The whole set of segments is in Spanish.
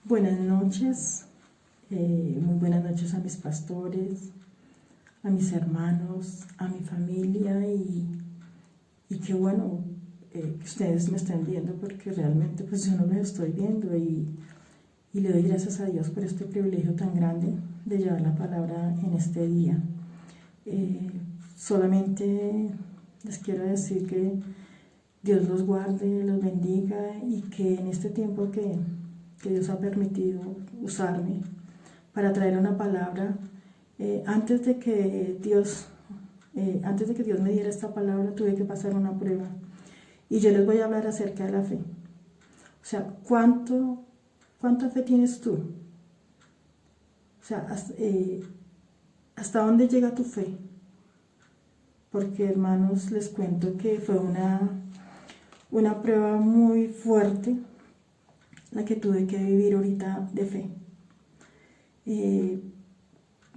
Buenas noches, muy buenas noches a mis pastores, a mis hermanos, a mi familia y qué bueno que ustedes me estén viendo porque realmente pues yo no los estoy viendo y le doy gracias a Dios por este privilegio tan grande de llevar la palabra en este día. Solamente les quiero decir que Dios los guarde, los bendiga y que en este tiempo que Dios ha permitido usarme para traer una palabra, antes de que Dios me diera esta palabra tuve que pasar una prueba y yo les voy a hablar acerca de la fe. O sea, ¿cuánta fe tienes tú? O sea, ¿hasta dónde llega tu fe? Porque hermanos, les cuento que fue una prueba muy fuerte la que tuve que vivir ahorita de fe.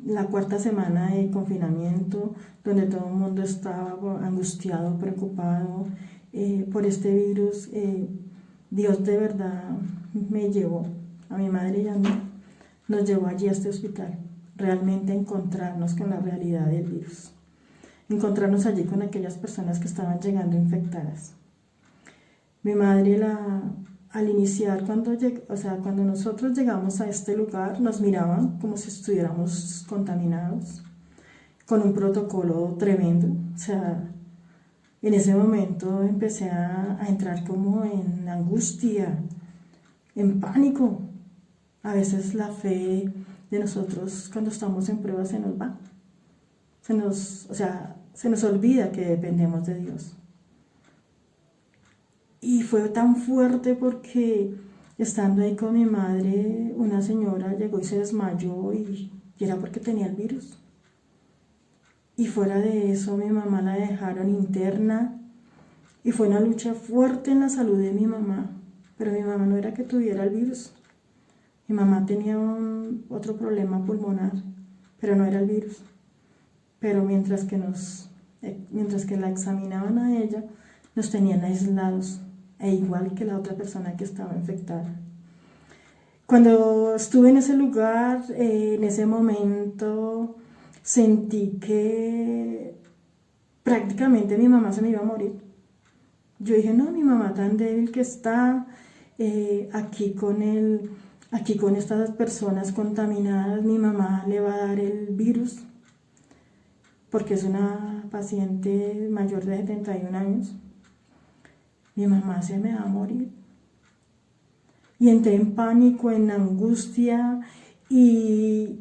La cuarta semana de confinamiento, donde todo el mundo estaba angustiado, preocupado por este virus, Dios de verdad me llevó, a mi madre y a mí, nos llevó allí a este hospital, realmente a encontrarnos con la realidad del virus, encontrarnos allí con aquellas personas que estaban llegando infectadas. Mi madre al iniciar, cuando nosotros llegamos a este lugar, nos miraban como si estuviéramos contaminados, con un protocolo tremendo. O sea, en ese momento empecé a entrar como en angustia, en pánico. A veces la fe de nosotros cuando estamos en prueba se nos va. Se nos olvida que dependemos de Dios. Y fue tan fuerte porque estando ahí con mi madre, una señora llegó y se desmayó y era porque tenía el virus. Y fuera de eso, mi mamá la dejaron interna y fue una lucha fuerte en la salud de mi mamá. Pero mi mamá no era que tuviera el virus. Mi mamá tenía otro problema pulmonar, pero no era el virus. Pero mientras que la examinaban a ella, nos tenían aislados, igual que la otra persona que estaba infectada. Cuando estuve en ese lugar, en ese momento, sentí que prácticamente mi mamá se me iba a morir. Yo dije, no, mi mamá tan débil que está aquí con estas personas contaminadas, mi mamá le va a dar el virus, porque es una paciente mayor de 71 años. Mi mamá se me va a morir. Y entré en pánico, en angustia y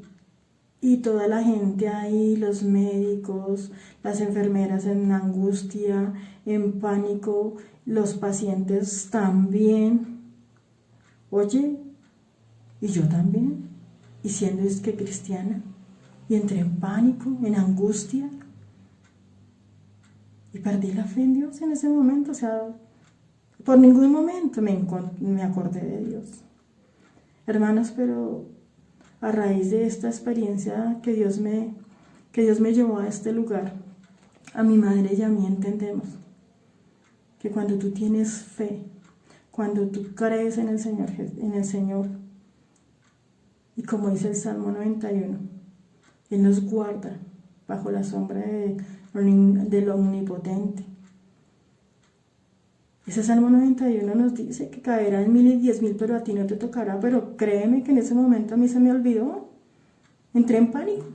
toda la gente ahí, los médicos, las enfermeras en angustia, en pánico, los pacientes también. Oye, y yo también, y siendo cristiana, y entré en pánico, en angustia, y perdí la fe en Dios en ese momento. O sea, por ningún momento me acordé de Dios. Hermanos, pero a raíz de esta experiencia que Dios me llevó a este lugar, a mi madre y a mí entendemos que cuando tú tienes fe, cuando tú crees en el Señor, y como dice el Salmo 91, Él nos guarda bajo la sombra del Omnipotente. Ese Salmo 91 nos dice que caerán 1000 y 10,000, pero a ti no te tocará. Pero créeme que en ese momento a mí se me olvidó. Entré en pánico.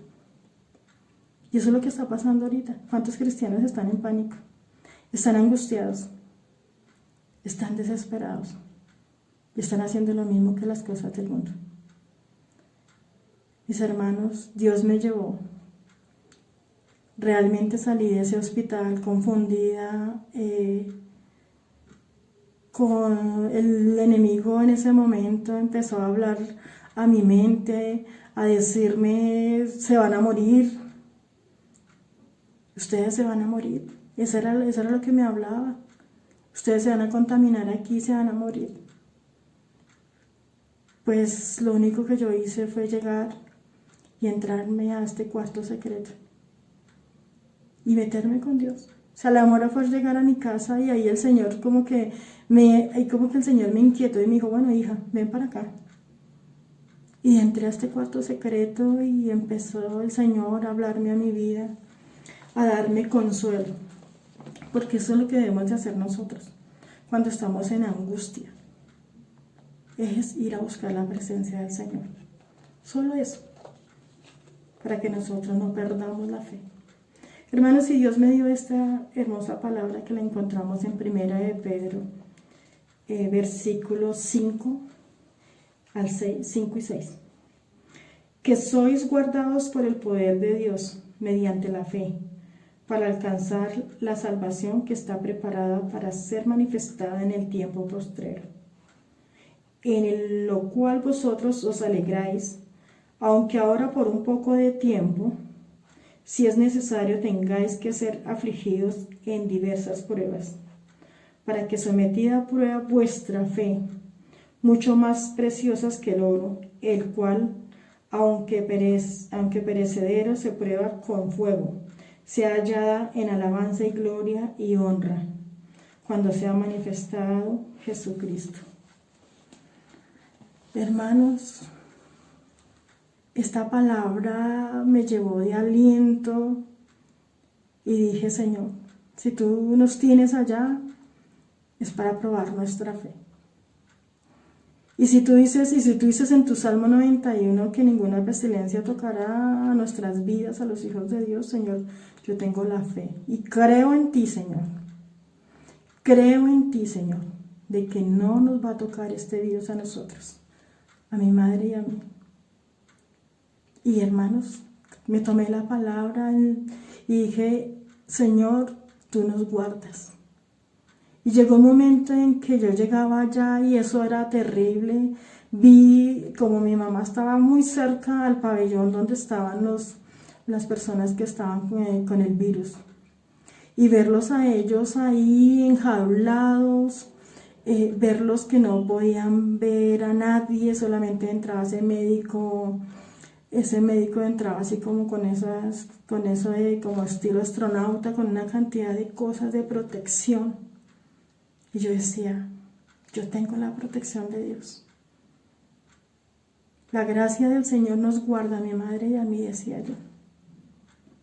Y eso es lo que está pasando ahorita. ¿Cuántos cristianos están en pánico? Están angustiados. Están desesperados. Y están haciendo lo mismo que las cosas del mundo. Mis hermanos, Dios me llevó. Realmente salí de ese hospital confundida, con el enemigo en ese momento empezó a hablar a mi mente, a decirme, se van a morir, ustedes se van a morir. Eso era lo que me hablaba. Ustedes se van a contaminar aquí, se van a morir. Pues lo único que yo hice fue llegar y entrarme a este cuarto secreto y meterme con Dios. O sea, la demora fue llegar a mi casa y ahí el Señor como que el Señor me inquietó y me dijo, bueno, hija, ven para acá. Y entré a este cuarto secreto y empezó el Señor a hablarme a mi vida, a darme consuelo, porque eso es lo que debemos de hacer nosotros cuando estamos en angustia, es ir a buscar la presencia del Señor. Solo eso, para que nosotros no perdamos la fe. Hermanos, si Dios me dio esta hermosa palabra que la encontramos en Primera de Pedro, versículos 5 al 6, 5 y 6. Que sois guardados por el poder de Dios mediante la fe, para alcanzar la salvación que está preparada para ser manifestada en el tiempo postrero, en lo cual vosotros os alegráis, aunque ahora por un poco de tiempo, si es necesario, tengáis que ser afligidos en diversas pruebas, para que sometida a prueba vuestra fe, mucho más preciosas que el oro, el cual, aunque perecedero, se prueba con fuego, sea hallada en alabanza y gloria y honra, cuando sea manifestado Jesucristo. Hermanos, esta palabra me llevó de aliento y dije, Señor, si tú nos tienes allá, es para probar nuestra fe. Y si tú dices en tu Salmo 91 que ninguna pestilencia tocará a nuestras vidas, a los hijos de Dios, Señor, yo tengo la fe y creo en ti, Señor. Creo en ti, Señor, de que no nos va a tocar este virus a nosotros, a mi madre y a mí. Y hermanos, me tomé la palabra y dije, Señor, tú nos guardas. Y llegó un momento en que yo llegaba allá y eso era terrible. Vi como mi mamá estaba muy cerca al pabellón donde estaban las personas que estaban con el virus. Y verlos a ellos ahí enjaulados, verlos que no podían ver a nadie, solamente entraba ese médico entraba así como con eso de como estilo astronauta, con una cantidad de cosas de protección. Y yo decía, yo tengo la protección de Dios. La gracia del Señor nos guarda a mi madre y a mí, decía yo.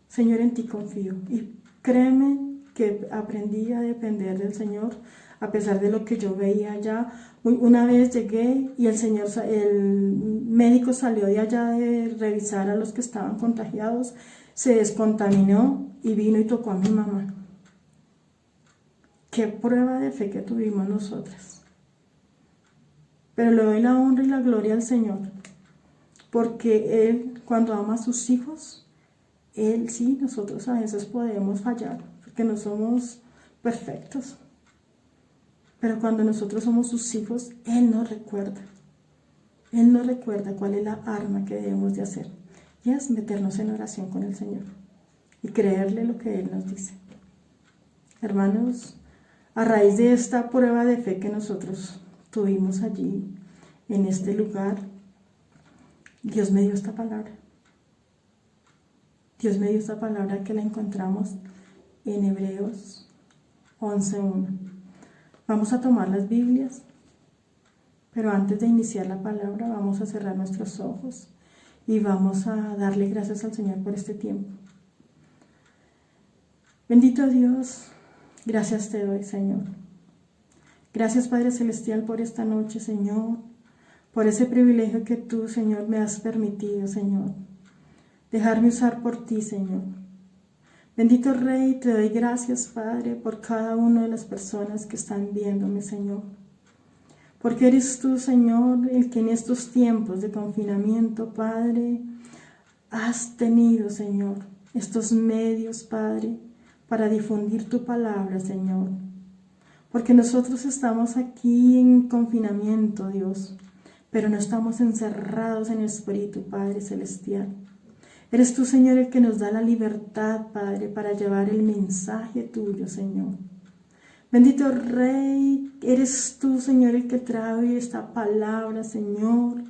Señor, en ti confío. Y créeme que aprendí a depender del Señor, a pesar de lo que yo veía allá. Una vez llegué y el médico salió de allá de revisar a los que estaban contagiados, se descontaminó y vino y tocó a mi mamá. Qué prueba de fe que tuvimos nosotras. Pero le doy la honra y la gloria al Señor, porque Él, cuando ama a sus hijos, Él sí, nosotros a veces podemos fallar, porque no somos perfectos. Pero cuando nosotros somos sus hijos, Él nos recuerda. Él nos recuerda cuál es la arma que debemos de hacer. Y es meternos en oración con el Señor y creerle lo que Él nos dice. Hermanos, a raíz de esta prueba de fe que nosotros tuvimos allí, en este lugar, Dios me dio esta palabra. Dios me dio esta palabra que la encontramos en Hebreos 11:1. Vamos a tomar las Biblias, pero antes de iniciar la palabra vamos a cerrar nuestros ojos y vamos a darle gracias al Señor por este tiempo. Bendito Dios, gracias te doy, Señor. Gracias, Padre Celestial, por esta noche, Señor, por ese privilegio que tú, Señor, me has permitido, Señor. Dejarme usar por ti, Señor. Bendito Rey, te doy gracias, Padre, por cada una de las personas que están viéndome, Señor. Porque eres tú, Señor, el que en estos tiempos de confinamiento, Padre, has tenido, Señor, estos medios, Padre, para difundir tu palabra, Señor. Porque nosotros estamos aquí en confinamiento, Dios, pero no estamos encerrados en el Espíritu, Padre Celestial. Eres tú, Señor, el que nos da la libertad, Padre, para llevar el mensaje tuyo, Señor. Bendito Rey, eres tú, Señor, el que trae esta palabra, Señor,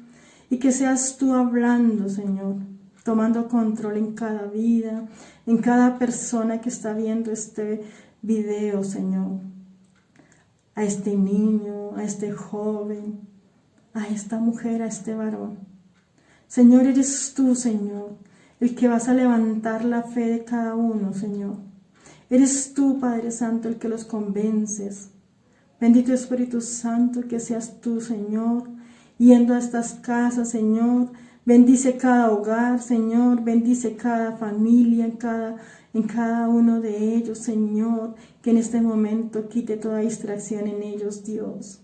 y que seas tú hablando, Señor, tomando control en cada vida, en cada persona que está viendo este video, Señor. A este niño, a este joven, a esta mujer, a este varón. Señor, eres tú, Señor, el que vas a levantar la fe de cada uno, Señor. Eres tú, Padre Santo, el que los convences. Bendito Espíritu Santo, que seas tú, Señor, yendo a estas casas, Señor. Bendice cada hogar, Señor. Bendice cada familia, en cada uno de ellos, Señor. Que en este momento quite toda distracción en ellos, Dios.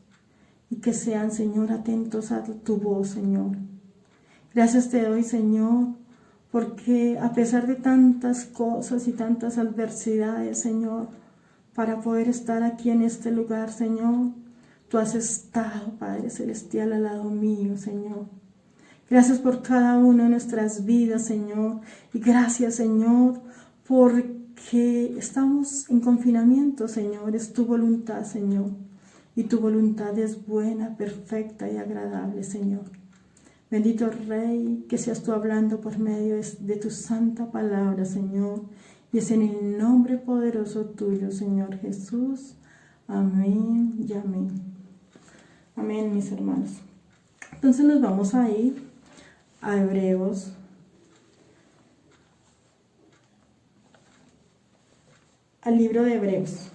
Y que sean, Señor, atentos a tu voz, Señor. Gracias te doy, Señor, porque a pesar de tantas cosas y tantas adversidades, Señor, para poder estar aquí en este lugar, Señor, tú has estado, Padre Celestial, al lado mío, Señor. Gracias por cada una de nuestras vidas, Señor. Y gracias, Señor, porque estamos en confinamiento, Señor. Es tu voluntad, Señor. Y tu voluntad es buena, perfecta y agradable, Señor. Bendito Rey, que seas tú hablando por medio de tu santa palabra, Señor. Y es en el nombre poderoso tuyo, Señor Jesús. Amén y amén. Amén, mis hermanos. Entonces nos vamos a ir a Hebreos. Al libro de Hebreos.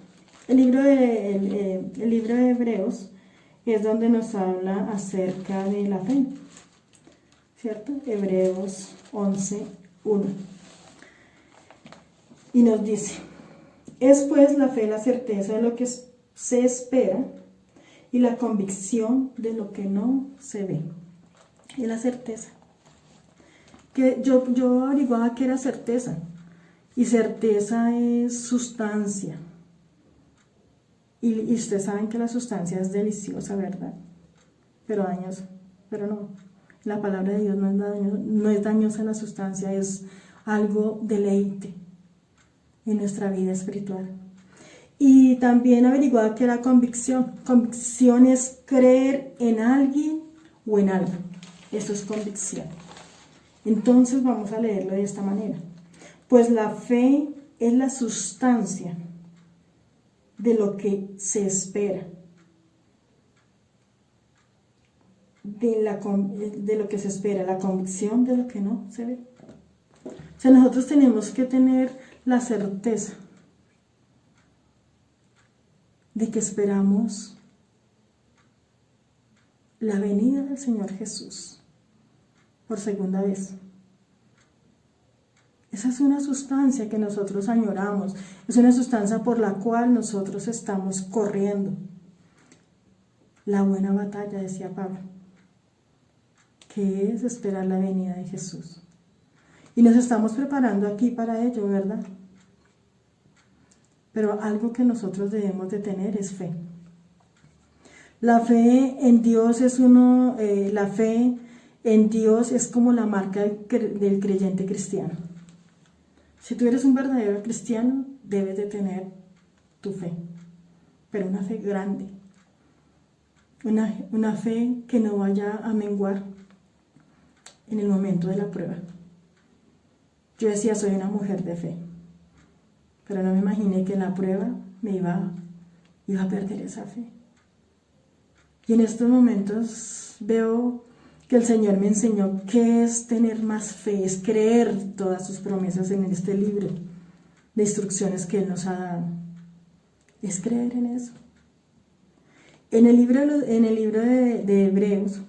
El libro de Hebreos es donde nos habla acerca de la fe, ¿cierto? Hebreos 11:1. Y nos dice, es pues la fe la certeza de lo que se espera y la convicción de lo que no se ve. Y la certeza. Que yo averiguaba que era certeza. Y certeza es sustancia. Y ustedes saben que la sustancia es deliciosa, ¿verdad? Pero dañosa. Pero no. La palabra de Dios no es dañosa la sustancia, es algo deleite en nuestra vida espiritual. Y también averiguaba que era convicción. Convicción es creer en alguien o en algo. Eso es convicción. Entonces vamos a leerlo de esta manera. Pues la fe es la sustancia de lo que se espera. De lo que se espera, la convicción de lo que no se ve. O sea, nosotros tenemos que tener la certeza de que esperamos la venida del Señor Jesús por segunda vez. Esa es una sustancia que nosotros añoramos, es una sustancia por la cual nosotros estamos corriendo. La buena batalla, decía Pablo, que es esperar la venida de Jesús. Y nos estamos preparando aquí para ello, ¿verdad? Pero algo que nosotros debemos de tener es fe. La fe en Dios la fe en Dios es como la marca del creyente cristiano. Si tú eres un verdadero cristiano, debes de tener tu fe, pero una fe grande, una fe que no vaya a menguar en el momento de la prueba. Yo decía, soy una mujer de fe, pero no me imaginé que en la prueba me iba a perder esa fe. Y en estos momentos veo que el Señor me enseñó qué es tener más fe, es creer todas sus promesas en este libro de instrucciones que Él nos ha dado. Es creer en eso. En el libro de Hebreos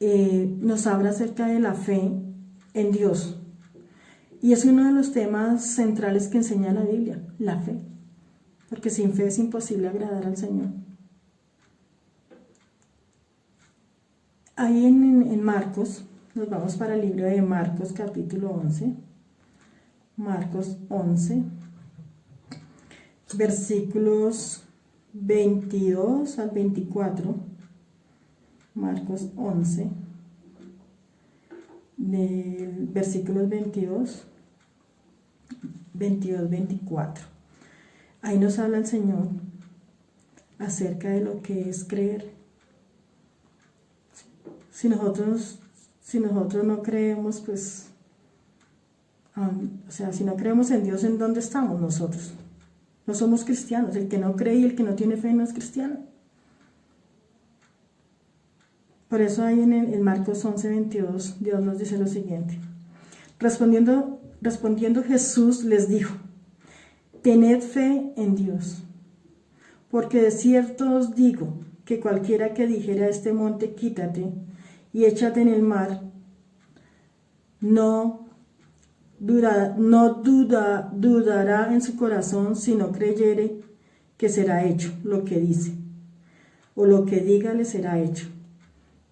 nos habla acerca de la fe en Dios. Y es uno de los temas centrales que enseña la Biblia, la fe. Porque sin fe es imposible agradar al Señor. Ahí en Marcos, nos vamos para el libro de Marcos capítulo 11, Marcos 11, versículos 22 al 24, Marcos 11, del versículos 22-24. Ahí nos habla el Señor acerca de lo que es creer. Si nosotros no creemos, pues, si no creemos en Dios, ¿en dónde estamos nosotros? No somos cristianos. El que no cree y el que no tiene fe no es cristiano. Por eso ahí en Marcos 11:22, Dios nos dice lo siguiente. Respondiendo Jesús les dijo, tened fe en Dios, porque de cierto os digo que cualquiera que dijera a este monte, quítate y échate en el mar, no dudará en su corazón, sino creyere que será hecho lo que dice, o lo que diga le será hecho.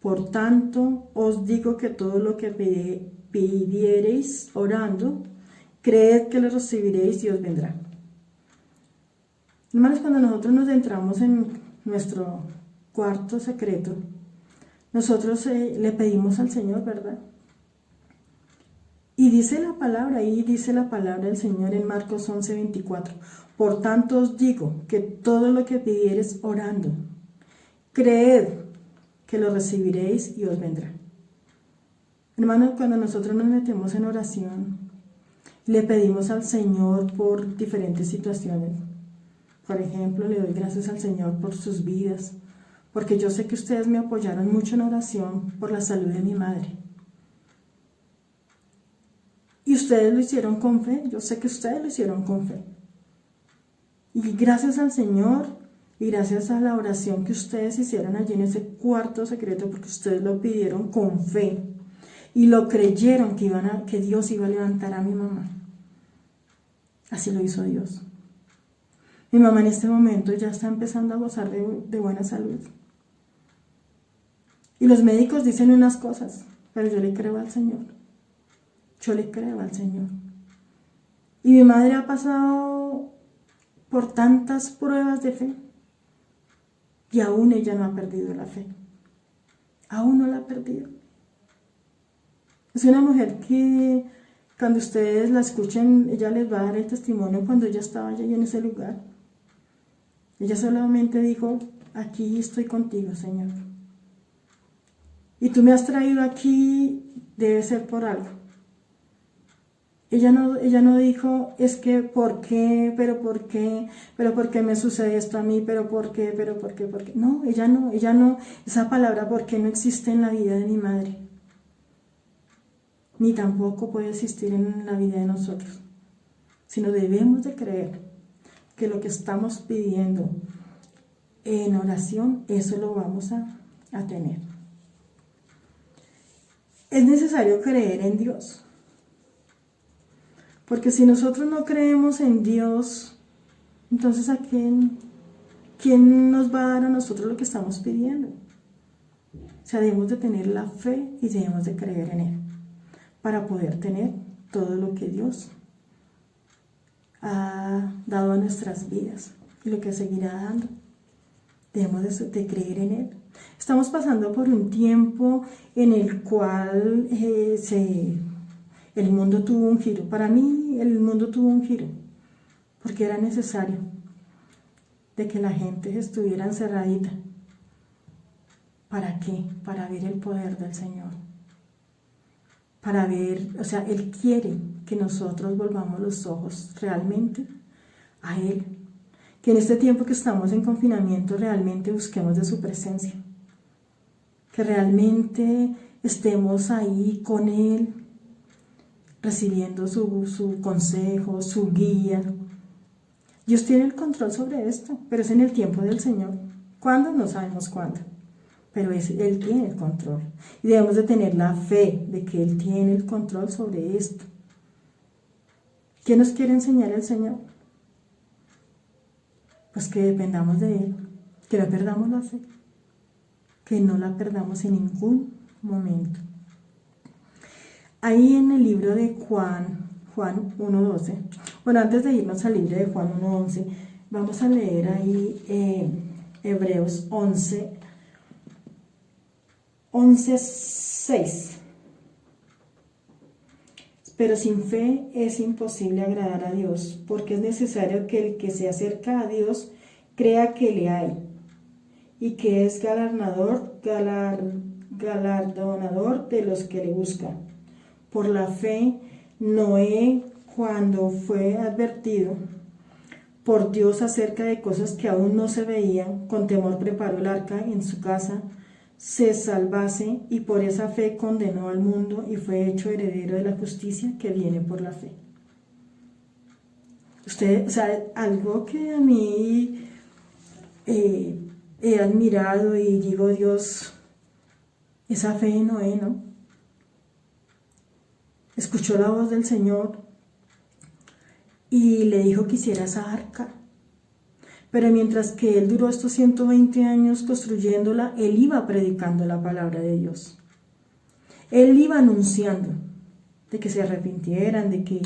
Por tanto, os digo que todo lo que pidiereis orando, creed que lo recibiréis y os vendrá. Hermanos, cuando nosotros nos entramos en nuestro cuarto secreto, nosotros le pedimos al Señor, ¿verdad? Y dice la palabra del Señor en Marcos 11:24. Por tanto os digo que todo lo que pidiereis orando, creed que lo recibiréis y os vendrá. Hermanos, cuando nosotros nos metemos en oración, le pedimos al Señor por diferentes situaciones. Por ejemplo, le doy gracias al Señor por sus vidas, porque yo sé que ustedes me apoyaron mucho en oración por la salud de mi madre. Y ustedes lo hicieron con fe, yo sé que ustedes lo hicieron con fe. Y gracias al Señor y gracias a la oración que ustedes hicieron allí en ese cuarto secreto, porque ustedes lo pidieron con fe y lo creyeron que Dios iba a levantar a mi mamá. Así lo hizo Dios. Mi mamá en este momento ya está empezando a gozar de buena salud. Y los médicos dicen unas cosas, pero yo le creo al Señor. Yo le creo al Señor. Y mi madre ha pasado por tantas pruebas de fe y aún ella no ha perdido la fe. Aún no la ha perdido. Es una mujer que cuando ustedes la escuchen, ella les va a dar el testimonio cuando ella estaba allí en ese lugar. Ella solamente dijo, aquí estoy contigo, Señor. Y tú me has traído aquí, debe ser por algo. Ella no dijo, es que ¿por qué? ¿Pero por qué? ¿Pero por qué me sucede esto a mí? ¿Pero por qué? ¿Pero por qué? ¿Por qué? No, ella no. Esa palabra ¿por qué no existe en la vida de mi madre? Ni tampoco puede existir en la vida de nosotros. Sino debemos de creer que lo que estamos pidiendo en oración, eso lo vamos a tener. Es necesario creer en Dios. Porque si nosotros no creemos en Dios, entonces ¿a quién nos va a dar a nosotros lo que estamos pidiendo? O sea, debemos de tener la fe y debemos de creer en Él para poder tener todo lo que Dios ha dado a nuestras vidas y lo que seguirá dando. Debemos de creer en Él. Estamos pasando por un tiempo en el cual el mundo tuvo un giro. Para mí el mundo tuvo un giro, porque era necesario de que la gente estuviera encerradita. ¿Para qué? Para ver el poder del Señor. Para ver, o sea, Él quiere que nosotros volvamos los ojos realmente a Él. Que en este tiempo que estamos en confinamiento realmente busquemos de su presencia. Que realmente estemos ahí con Él, recibiendo su consejo, su guía. Dios tiene el control sobre esto, pero es en el tiempo del Señor. ¿Cuándo? No sabemos cuándo, pero Él tiene el control. Y debemos de tener la fe de que Él tiene el control sobre esto. ¿Qué nos quiere enseñar el Señor? Pues que dependamos de Él, que no perdamos la fe, que no la perdamos en ningún momento. Ahí en el libro de Juan 1:12, bueno, antes de irnos al libro de Juan 1:11, vamos a leer ahí Hebreos 11:6. Pero sin fe es imposible agradar a Dios, porque es necesario que el que se acerca a Dios crea que le hay y que es galardonador de los que le buscan. Por la fe, Noé, cuando fue advertido por Dios acerca de cosas que aún no se veían, con temor preparó el arca en su casa, se salvase, y por esa fe condenó al mundo y fue hecho heredero de la justicia que viene por la fe. Usted, o sea, algo que a mí he admirado y digo, Dios, esa fe en Noé, ¿no? Escuchó la voz del Señor y le dijo que hiciera esa arca. Pero mientras que él duró estos 120 años construyéndola, él iba predicando la palabra de Dios. Él iba anunciando de que se arrepintieran, de que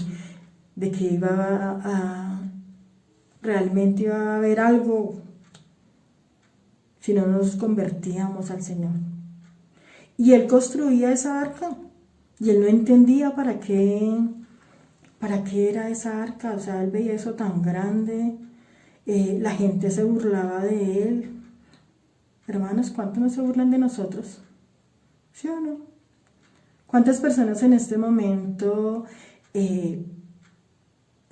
realmente iba a haber algo si no nos convertíamos al Señor. Y él construía esa arca y él no entendía para qué era esa arca. O sea, él veía eso tan grande, la gente se burlaba de él. Hermanos, ¿cuántos no se burlan de nosotros? ¿Sí o no? ¿Cuántas personas en este momento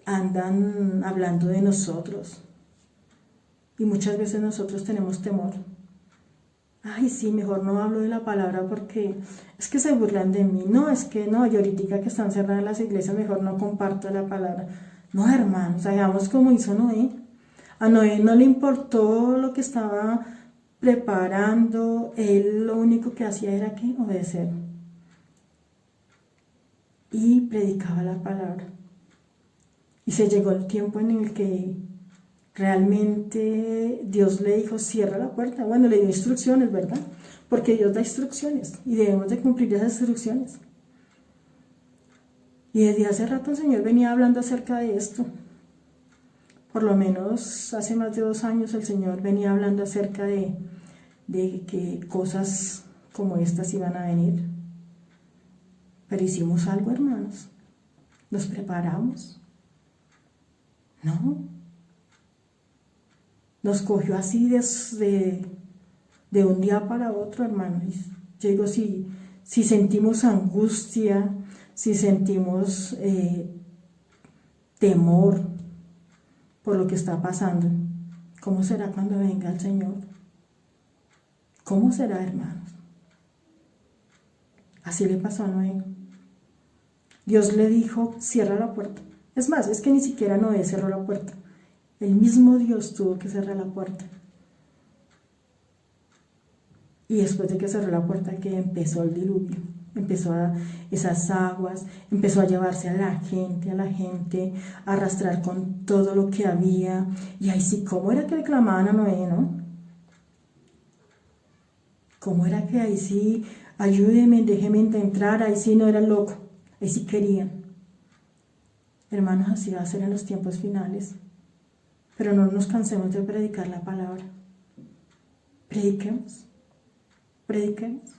andan hablando de nosotros? Y muchas veces nosotros tenemos temor. Ay, sí, mejor no hablo de la palabra porque es que se burlan de mí. No, es que no, y ahorita que están cerradas las iglesias, mejor no comparto la palabra. No, hermanos, hagamos como hizo Noé. A Noé no le importó lo que estaba preparando, él lo único que hacía era que obedecer. Y predicaba la palabra. Y se llegó el tiempo en el que realmente Dios le dijo, cierra la puerta. Bueno, le dio instrucciones, ¿verdad? Porque Dios da instrucciones y debemos de cumplir esas instrucciones. Y desde hace rato el Señor venía hablando acerca de esto. Por lo menos hace más de 2 años el Señor venía hablando acerca de que cosas como estas iban a venir. Pero hicimos algo, hermanos. Nos preparamos. No. Nos cogió así de un día para otro, hermanos. Yo digo, si sentimos angustia, si sentimos temor por lo que está pasando, ¿cómo será cuando venga el Señor? ¿Cómo será, hermanos? Así le pasó a Noé. Dios le dijo, cierra la puerta. Es más, es que ni siquiera Noé cerró la puerta. El mismo Dios tuvo que cerrar la puerta. Y después de que cerró la puerta, que empezó el diluvio, empezó esas aguas, empezó a llevarse a la gente, a arrastrar con todo lo que había. Y ahí sí, ¿cómo era que le clamaban a Noé, no? ¿Cómo era que ahí sí, ayúdeme, déjeme entrar? Ahí sí no eran locos, ahí sí querían. Hermanos, así va a ser en los tiempos finales. Pero no nos cansemos de predicar la palabra. Prediquemos. Prediquemos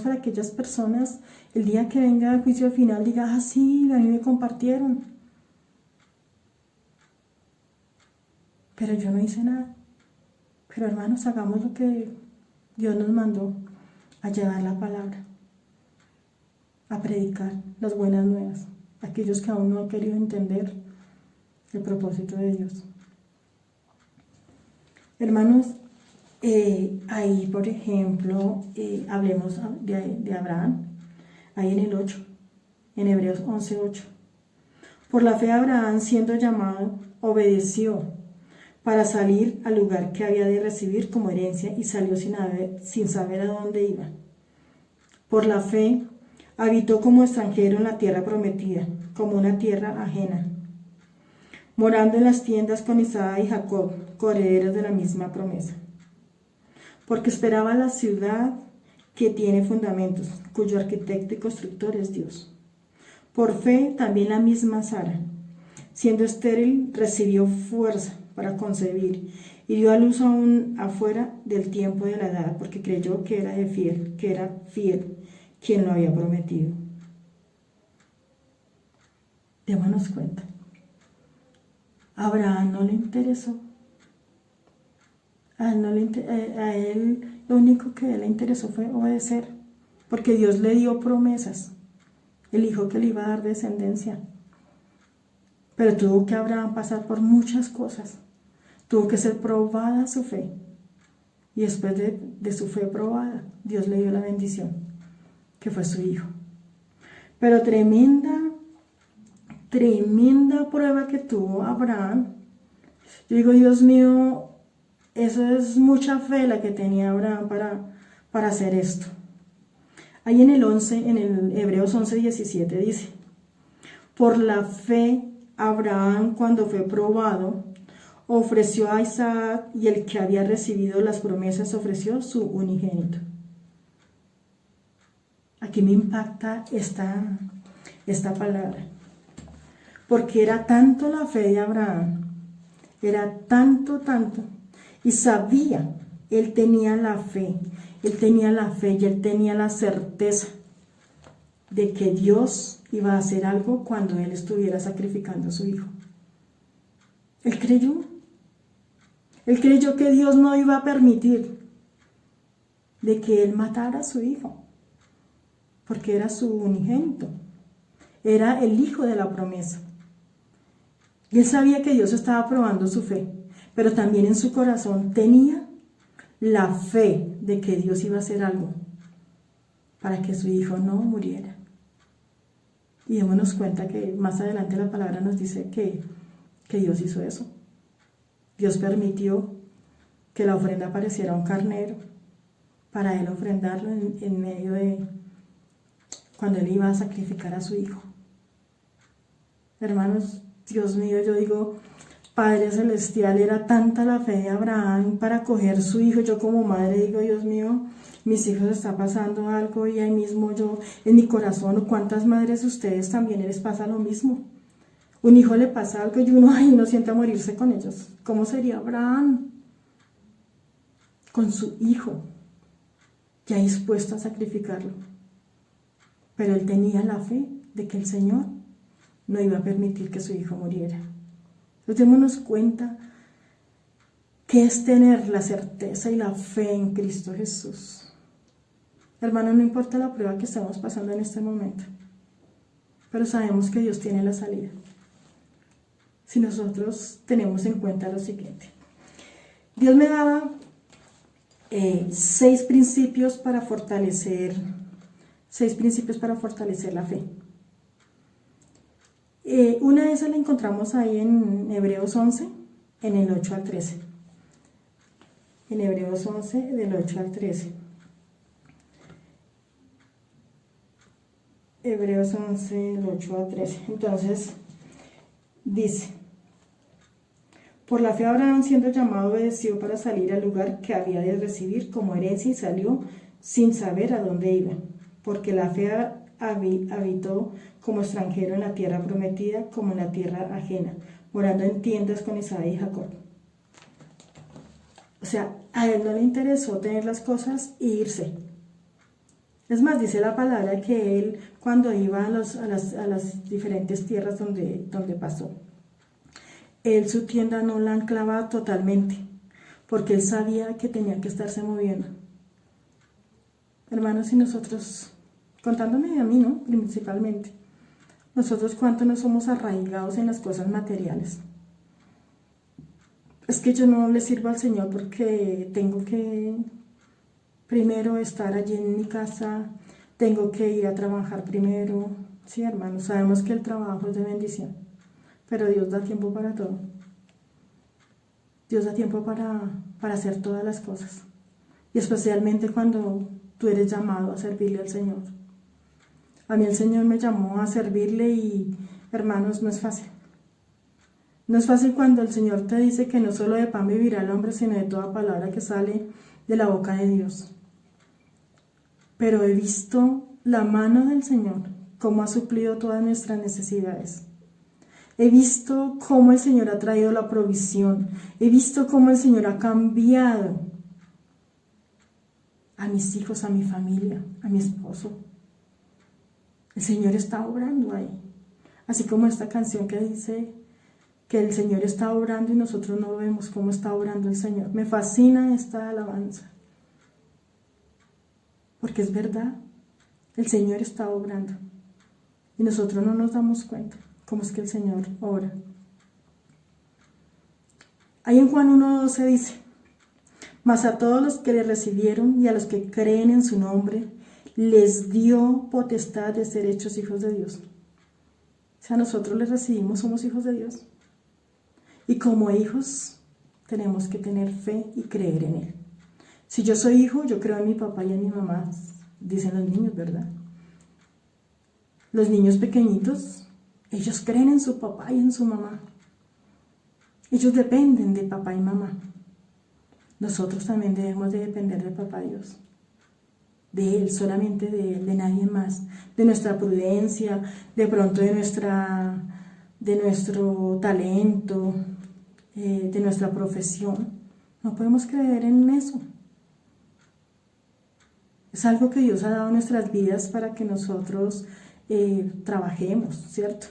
para aquellas personas, el día que venga el juicio final, diga, ah, sí, a mí me compartieron. Pero yo no hice nada. Pero hermanos, hagamos lo que Dios nos mandó, a llevar la palabra, a predicar las buenas nuevas. Aquellos que aún no han querido entender el propósito de Dios. Hermanos, ahí por ejemplo, hablemos de Abraham, ahí en el 8, en Hebreos 11:8. Por la fe Abraham, siendo llamado, obedeció para salir al lugar que había de recibir como herencia y salió sin saber a dónde iba. Por la fe habitó como extranjero en la tierra prometida, como una tierra ajena, morando en las tiendas con Isaac y Jacob, coherederos de la misma promesa. Porque esperaba la ciudad que tiene fundamentos, cuyo arquitecto y constructor es Dios. Por fe también la misma Sara, siendo estéril, recibió fuerza para concebir y dio a luz aún afuera del tiempo de la edad, porque creyó que era fiel quien lo había prometido. Démonos cuenta. A Abraham no le interesó. A él lo único que le interesó fue obedecer, porque Dios le dio promesas. Él dijo que le iba a dar descendencia. Pero tuvo que Abraham pasar por muchas cosas. Tuvo que ser probada su fe. Y después de su fe probada, Dios le dio la bendición, que fue su hijo. Pero tremenda prueba que tuvo Abraham. Yo digo, Dios mío, eso es mucha fe la que tenía Abraham para hacer esto. Ahí en el Hebreos 11:17 dice: por la fe, Abraham, cuando fue probado, ofreció a Isaac, y el que había recibido las promesas ofreció su unigénito. Aquí me impacta esta palabra, porque era tanto la fe de Abraham, era tanto, y sabía, él tenía la fe y él tenía la certeza de que Dios iba a hacer algo cuando él estuviera sacrificando a su hijo. Él creyó que Dios no iba a permitir de que él matara a su hijo, porque era su unigénito, era el hijo de la promesa. Y él sabía que Dios estaba probando su fe, pero también en su corazón tenía la fe de que Dios iba a hacer algo para que su hijo no muriera. Y démonos cuenta que más adelante la palabra nos dice que Dios hizo eso. Dios permitió que la ofrenda pareciera un carnero para él ofrendarlo en medio de cuando él iba a sacrificar a su hijo. Hermanos, Dios mío, yo digo, Padre Celestial, era tanta la fe de Abraham para coger su hijo. Yo como madre digo, Dios mío, mis hijos está pasando algo, y ahí mismo yo en mi corazón, ¿cuántas madres ustedes también les pasa lo mismo? Un hijo le pasa algo y uno siente a morirse con ellos. ¿Cómo sería Abraham con su hijo, ya dispuesto a sacrificarlo? Pero él tenía la fe de que el Señor no iba a permitir que su hijo muriera. Entonces démonos cuenta que es tener la certeza y la fe en Cristo Jesús. Hermano, no importa la prueba que estamos pasando en este momento, pero sabemos que Dios tiene la salida. Si nosotros tenemos en cuenta lo siguiente: Dios me daba 6 principios para fortalecer la fe. Una de esas la encontramos ahí en Hebreos 11, en el 8 al 13. En Hebreos 11, del 8 al 13. Hebreos 11, del 8 al 13. Entonces, dice: por la fe Abraham, siendo llamado, obedeció para salir al lugar que había de recibir como herencia, y salió sin saber a dónde iba, porque la fe habitó como extranjero en la tierra prometida, como en la tierra ajena, morando en tiendas con Isaac y Jacob. O sea, a él no le interesó tener las cosas e irse. Es más, dice la palabra que él, cuando iba a las diferentes tierras donde pasó, él su tienda no la anclaba totalmente, porque él sabía que tenía que estarse moviendo. Hermanos, y nosotros, contándome a mí, ¿no? Principalmente, nosotros cuánto no somos arraigados en las cosas materiales. Es que yo no le sirvo al Señor porque tengo que primero estar allí en mi casa, tengo que ir a trabajar primero. Sí, hermanos, sabemos que el trabajo es de bendición, pero Dios da tiempo para todo. Dios da tiempo para hacer todas las cosas, y especialmente cuando tú eres llamado a servirle al Señor. A mí el Señor me llamó a servirle y, hermanos, no es fácil. No es fácil cuando el Señor te dice que no solo de pan vivirá el hombre, sino de toda palabra que sale de la boca de Dios. Pero he visto la mano del Señor, cómo ha suplido todas nuestras necesidades. He visto cómo el Señor ha traído la provisión. He visto cómo el Señor ha cambiado a mis hijos, a mi familia, a mi esposo. El Señor está obrando ahí. Así como esta canción que dice que el Señor está obrando y nosotros no vemos cómo está obrando el Señor. Me fascina esta alabanza, porque es verdad, el Señor está obrando y nosotros no nos damos cuenta cómo es que el Señor obra. Ahí en Juan 1:12 dice: mas a todos los que le recibieron y a los que creen en su nombre, les dio potestad de ser hechos hijos de Dios. O sea, nosotros les recibimos, somos hijos de Dios. Y como hijos tenemos que tener fe y creer en Él. Si yo soy hijo, yo creo en mi papá y en mi mamá, dicen los niños, ¿verdad? Los niños pequeñitos, ellos creen en su papá y en su mamá. Ellos dependen de papá y mamá. Nosotros también debemos de depender de papá Dios. De Él, solamente de Él, de nadie más. De nuestra prudencia, de pronto de nuestro talento, de nuestra profesión. No podemos creer en eso. Es algo que Dios ha dado en nuestras vidas para que nosotros trabajemos, ¿cierto?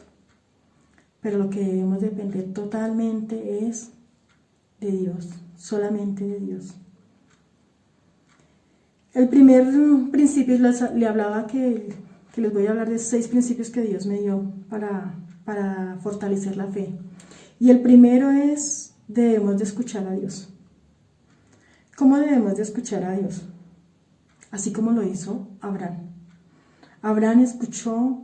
Pero lo que debemos depender totalmente es de Dios, solamente de Dios. El primer principio, le hablaba que les voy a hablar de 6 principios que Dios me dio para fortalecer la fe. Y el primero es, debemos de escuchar a Dios. ¿Cómo debemos de escuchar a Dios? Así como lo hizo Abraham. Abraham escuchó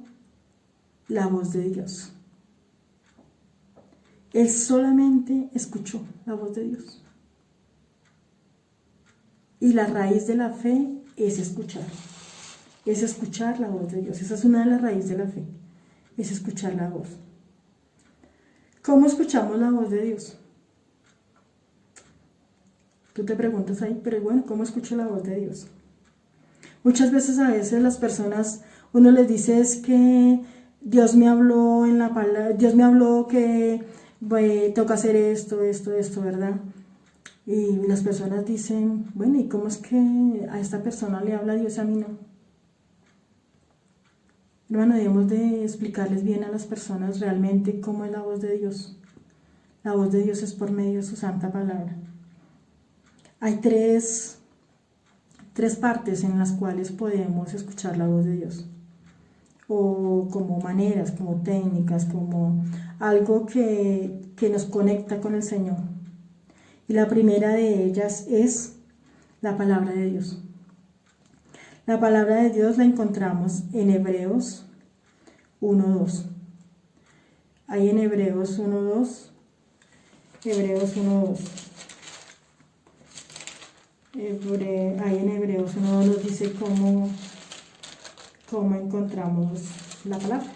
la voz de Dios. Él solamente escuchó la voz de Dios. Y la raíz de la fe es escuchar la voz de Dios. Esa es una de las raíces de la fe, es escuchar la voz. ¿Cómo escuchamos la voz de Dios? Tú te preguntas ahí, pero bueno, ¿cómo escucho la voz de Dios? Muchas veces a veces las personas, uno les dice es que Dios me habló en la palabra, Dios me habló que tengo que hacer esto, ¿verdad? Y las personas dicen, bueno, ¿y cómo es que a esta persona le habla Dios y a mí no? Hermano, debemos de explicarles bien a las personas realmente cómo es la voz de Dios. La voz de Dios es por medio de su santa palabra. Hay tres partes en las cuales podemos escuchar la voz de Dios. O como maneras, como técnicas, como algo que nos conecta con el Señor. Y la primera de ellas es la palabra de Dios. La palabra de Dios la encontramos en Hebreos 1:2. Ahí en Hebreos 1:2. Ahí en Hebreos 1:2 nos dice cómo encontramos la palabra.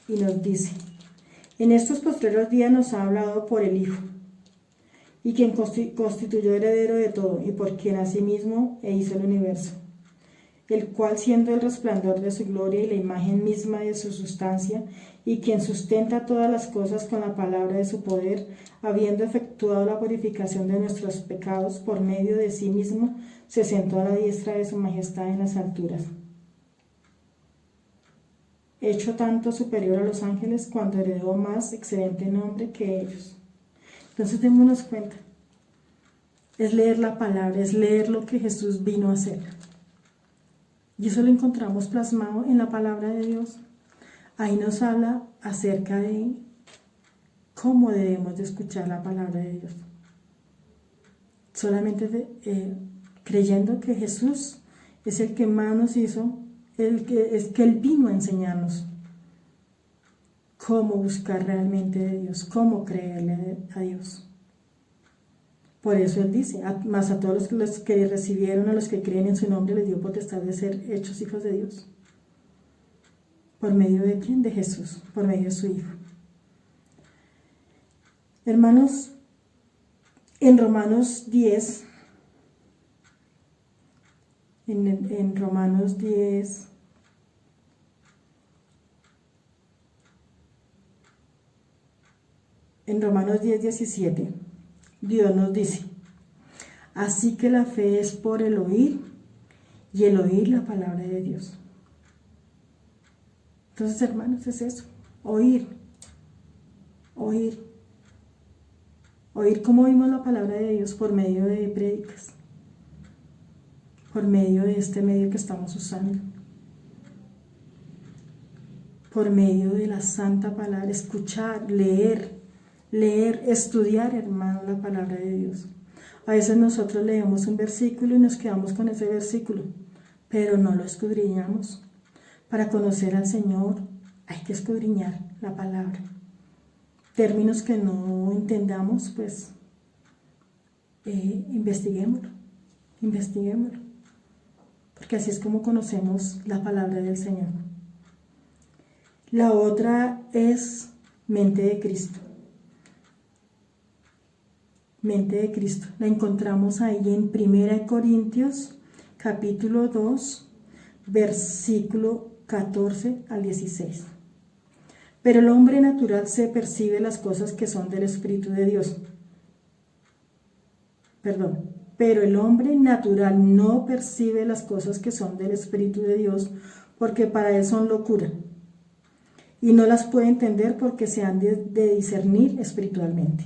Y nos dice: en estos postreros días nos ha hablado por el Hijo, y quien constituyó heredero de todo, y por quien asimismo hizo el universo, el cual, siendo el resplandor de su gloria y la imagen misma de su sustancia, y quien sustenta todas las cosas con la palabra de su poder, habiendo efectuado la purificación de nuestros pecados por medio de sí mismo, se sentó a la diestra de su majestad en las alturas, hecho tanto superior a los ángeles, cuando heredó más excelente nombre que ellos. Entonces démonos cuenta, es leer la palabra, es leer lo que Jesús vino a hacer. Y eso lo encontramos plasmado en la palabra de Dios. Ahí nos habla acerca de cómo debemos de escuchar la palabra de Dios. Solamente creyendo que Jesús es el que más nos hizo, que Él vino a enseñarnos cómo buscar realmente de Dios, cómo creerle a Dios. Por eso Él dice, más a todos los que recibieron, a los que creen en su nombre, les dio potestad de ser hechos hijos de Dios. ¿Por medio de quién? De Jesús, por medio de su Hijo. Hermanos, en Romanos 10, en Romanos 10, en Romanos 10:17, Dios nos dice: así que la fe es por el oír, y el oír la palabra de Dios. Entonces, hermanos, es eso, oír. Oír cómo oímos la palabra de Dios por medio de prédicas, por medio de este medio que estamos usando, por medio de la santa palabra, escuchar, leer leer, estudiar, hermano, la palabra de Dios. A veces nosotros leemos un versículo y nos quedamos con ese versículo, pero no lo escudriñamos. Para conocer al Señor hay que escudriñar la palabra. Términos que no entendamos, pues investiguémoslo, porque así es como conocemos la palabra del Señor. La otra es mente de Cristo. Mente de Cristo. La encontramos ahí en 1 Corintios, capítulo 2, versículo 14 al 16. Pero el hombre natural se percibe las cosas que son del Espíritu de Dios. Pero el hombre natural no percibe las cosas que son del Espíritu de Dios, porque para él son locura, y no las puede entender porque se han de discernir espiritualmente.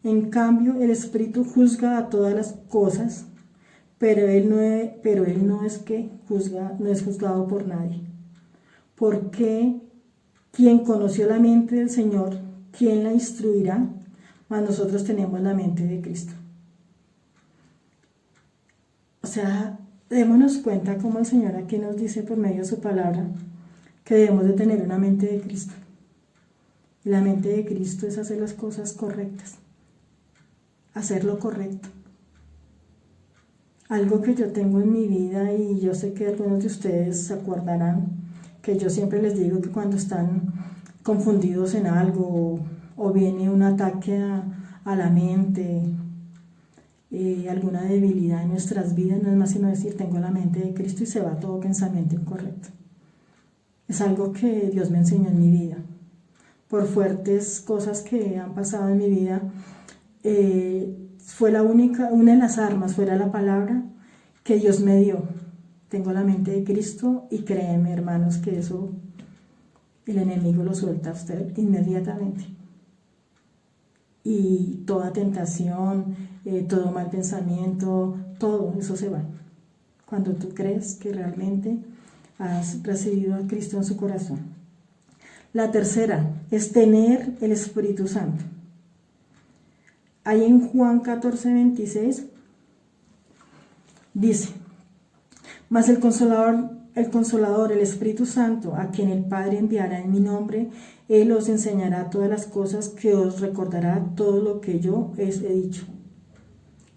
En cambio, el Espíritu juzga a todas las cosas, pero él no es juzgado por nadie. Porque quien conoció la mente del Señor, ¿quién la instruirá? Mas nosotros tenemos la mente de Cristo. O sea, démonos cuenta cómo el Señor aquí nos dice por medio de su palabra que debemos de tener una mente de Cristo. Y la mente de Cristo es hacer las cosas correctas, hacer lo correcto. Algo que yo tengo en mi vida, y yo sé que algunos de ustedes se acordarán, que yo siempre les digo que cuando están confundidos en algo o viene un ataque a la mente, alguna debilidad en nuestras vidas, no es más sino decir tengo la mente de Cristo y se va todo pensamiento incorrecto. Es algo que Dios me enseñó en mi vida. Por fuertes cosas que han pasado en mi vida, fue una de las armas, fuera la palabra que Dios me dio. Tengo la mente de Cristo y créeme, hermanos, que eso el enemigo lo suelta a usted inmediatamente. Y toda tentación, todo mal pensamiento, todo eso se va. Cuando tú crees que realmente has recibido a Cristo en su corazón. La tercera es tener el Espíritu Santo. Ahí en Juan 14:26 dice: mas el Consolador, el Espíritu Santo, a quien el Padre enviará en mi nombre, Él os enseñará todas las cosas, que os recordará todo lo que yo he dicho.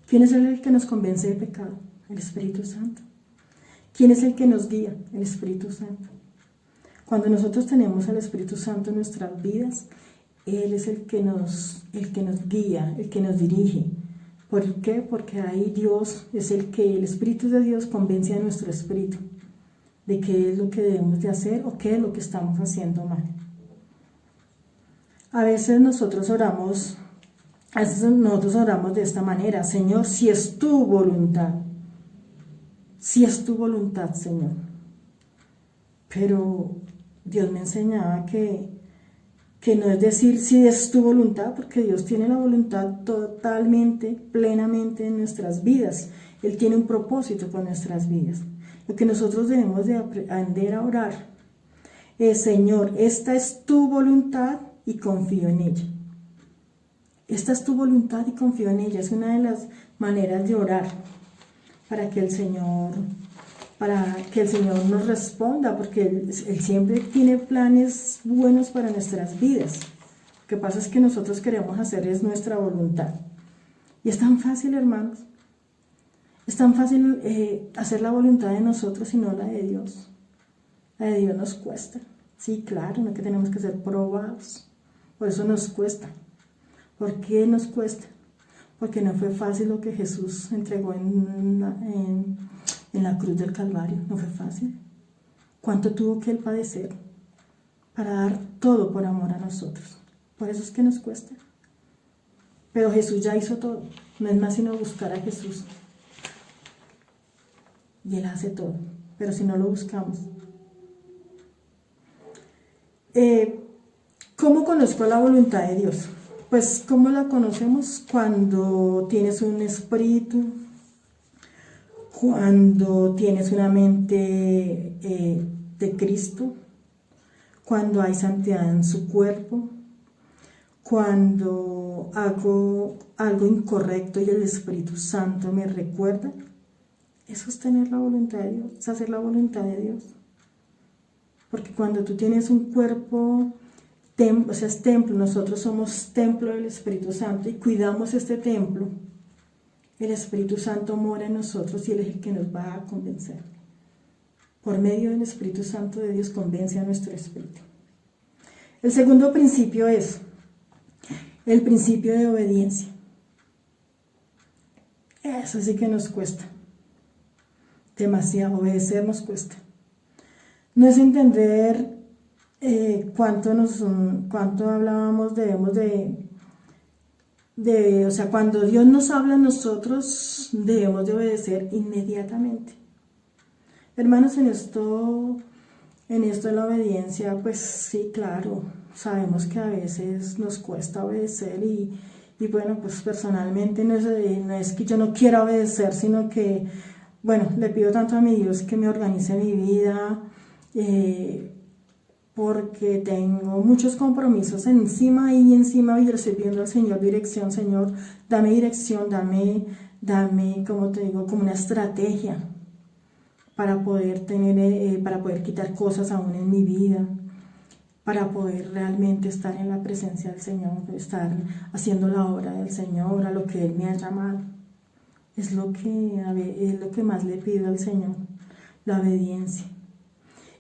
¿Quién es el que nos convence de pecado? El Espíritu Santo. ¿Quién es el que nos guía? El Espíritu Santo. Cuando nosotros tenemos al Espíritu Santo en nuestras vidas, Él es el que nos guía, el que nos dirige. ¿Por qué? Porque ahí Dios es el Espíritu de Dios convence a nuestro espíritu de qué es lo que debemos de hacer o qué es lo que estamos haciendo mal. A veces nosotros oramos de esta manera: Señor, si es tu voluntad, Señor. Pero Dios me enseñaba que no es decir si es tu voluntad, porque Dios tiene la voluntad totalmente, plenamente en nuestras vidas. Él tiene un propósito con nuestras vidas. Lo que nosotros debemos de aprender a orar es: Señor, esta es tu voluntad y confío en ella. Esta es tu voluntad y confío en ella. Es una de las maneras de orar para que el Señor nos responda, porque Él siempre tiene planes buenos para nuestras vidas. Lo que pasa es que nosotros queremos hacer es nuestra voluntad. Y es tan fácil, hermanos. Es tan fácil hacer la voluntad de nosotros y no la de Dios. La de Dios nos cuesta. Sí, claro, no es que tenemos que ser probados. Por eso nos cuesta. ¿Por qué nos cuesta? Porque no fue fácil lo que Jesús entregó en la cruz del Calvario. No fue fácil. ¿Cuánto tuvo que Él padecer para dar todo por amor a nosotros? Por eso es que nos cuesta. Pero Jesús ya hizo todo. No es más sino buscar a Jesús. Y Él hace todo. Pero si no lo buscamos. ¿Cómo conozco la voluntad de Dios? Pues, ¿cómo la conocemos? Cuando tienes un espíritu, cuando tienes una mente de Cristo, cuando hay santidad en su cuerpo, cuando hago algo incorrecto y el Espíritu Santo me recuerda, eso es tener la voluntad de Dios, es hacer la voluntad de Dios. Porque cuando tú tienes un cuerpo, o sea, es templo, nosotros somos templo del Espíritu Santo y cuidamos este templo, el Espíritu Santo mora en nosotros y Él es el que nos va a convencer. Por medio del Espíritu Santo de Dios convence a nuestro espíritu. El segundo principio es el principio de obediencia. Eso sí que nos cuesta. Demasiado, obedecer nos cuesta. No es entender cuánto hablábamos, o sea, cuando Dios nos habla a nosotros, debemos de obedecer inmediatamente. Hermanos, en esto de la obediencia, pues sí, claro, sabemos que a veces nos cuesta obedecer y bueno, pues personalmente no es que yo no quiera obedecer, sino que, bueno, le pido tanto a mi Dios que me organice mi vida, porque tengo muchos compromisos encima y yo le estoy pidiendo al Señor dirección. Señor, dame dirección, dame, como te digo, como una estrategia para poder quitar cosas aún en mi vida, para poder realmente estar en la presencia del Señor, estar haciendo la obra del Señor, a lo que Él me ha llamado. Es lo que más le pido al Señor, la obediencia.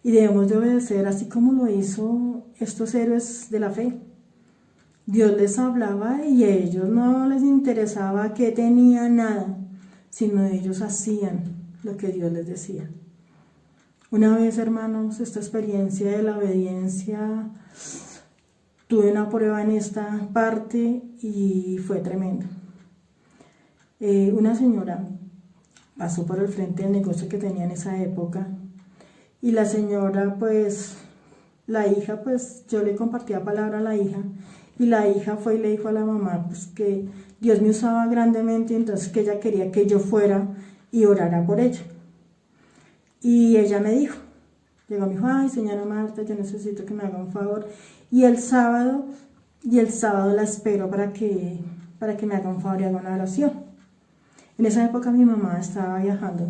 Y debemos de obedecer así como lo hizo estos héroes de la fe. Dios les hablaba y a ellos no les interesaba que tenían nada, sino ellos hacían lo que Dios les decía. Una vez, hermanos, esta experiencia de la obediencia, tuve una prueba en esta parte y fue tremendo. Una señora pasó por el frente del negocio que tenía en esa época y la señora, pues, la hija, pues, yo le compartía palabra a la hija y la hija fue y le dijo a la mamá, pues, que Dios me usaba grandemente y entonces que ella quería que yo fuera y orara por ella. Y ella me dijo, me dijo, ay, señora Marta, yo necesito que me haga un favor. Y el sábado la espero para que me haga un favor y haga una oración. En esa época mi mamá estaba viajando